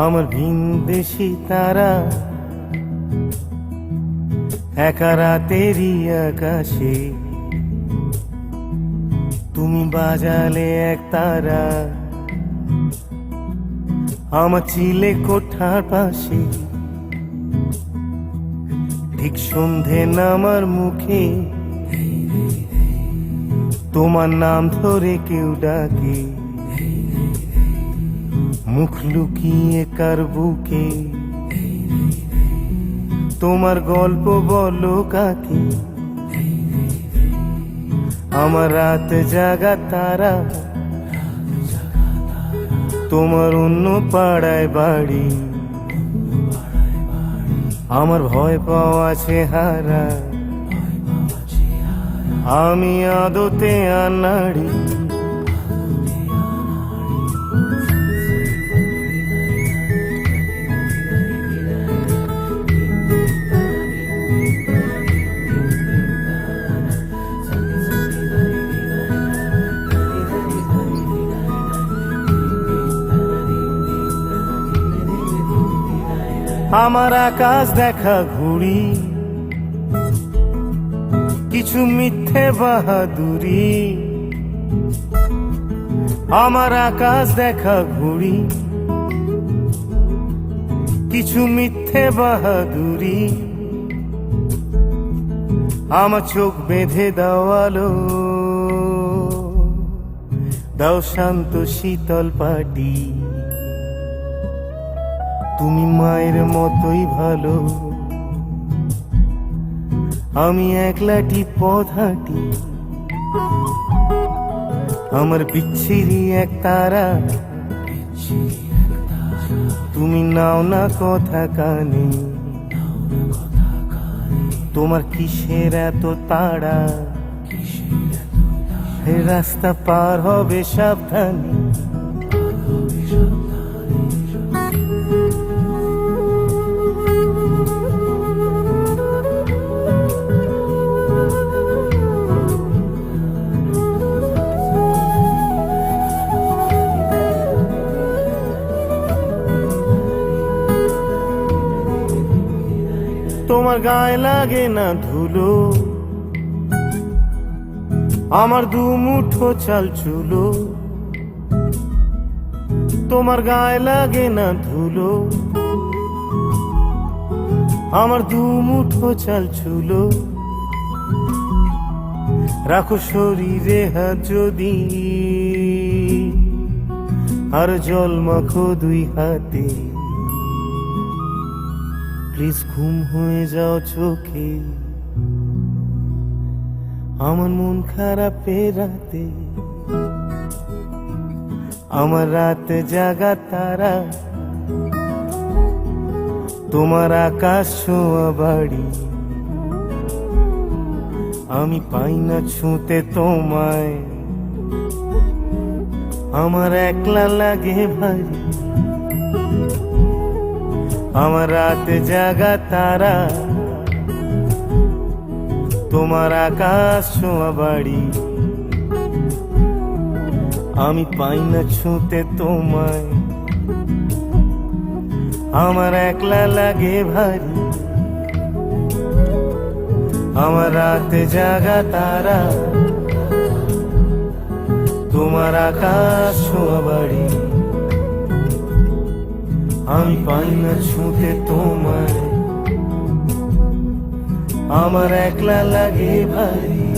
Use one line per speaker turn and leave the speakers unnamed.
আমার ভিনদেশি তারা একা রাতেরই আকাশে, তুমি বাজালে এক তারা আমার চিলে কোঠার পাশে। ঠিক সন্ধে নামার মুখে তোমার নাম ধরে কেউ ডাকে, মুখ লুকিয়ে কার বুকে তোমার গল্প বলো কাকে। আমার রাত জাগা তারা তোমার অন্য পাড়ায় বাড়ি, আমার ভয় পাওয়া চেহারা আমি আদতে আনাড়ি। আমার আকাশ দেখা ঘুড়ি কিছু মিথ্যে বাহাদুরি, আমার আকাশ দেখা ঘুড়ি কিছু মিথ্যে বাহাদুরি। আমার চোখ বেঁধে দেওয়ালো দাও শান্ত শীতল পাটি, তুমি মায়ের মতোই ভালো আমি একলাটি পথ হাঁটি। আমার বিচ্ছিরি এক তারা তুমি নাও না কথা কানে, তোমার কিসের এত তাড়া রাস্তা পার হবে সাবধানে। তোমার গায়ে লাগে না ধুলো, আমার দু মুঠো চাল চুলো। তোমার গায়ে লাগে না ধুলো, আমার দু মুঠো চাল চুলো। রাখো শরীরে হাত যদি আর জল মাখো দুই হাতে, প্লিজ ঘুম হয়ে যাও চোখে আমার মন খারাপের রাতে। আমার রাত জাগা তারা তোমার আকাশ ছোঁয়া বাড়ি, আমি পাই না ছুঁতে তোমায় আমার একলা লাগে ভারী। আমার রাত জাগা তারা তোমার আকাশ ছোঁয়া বাড়ি, আমি পাই না ছুঁতে তোমায় আমার একলা লাগে ভারী। আমার রাত জাগা তারা তোমার আকাশ ছোঁয়া বাড়ি, আমি পাই না ছুঁতে তোমায় আমার একলা লাগে ভারী।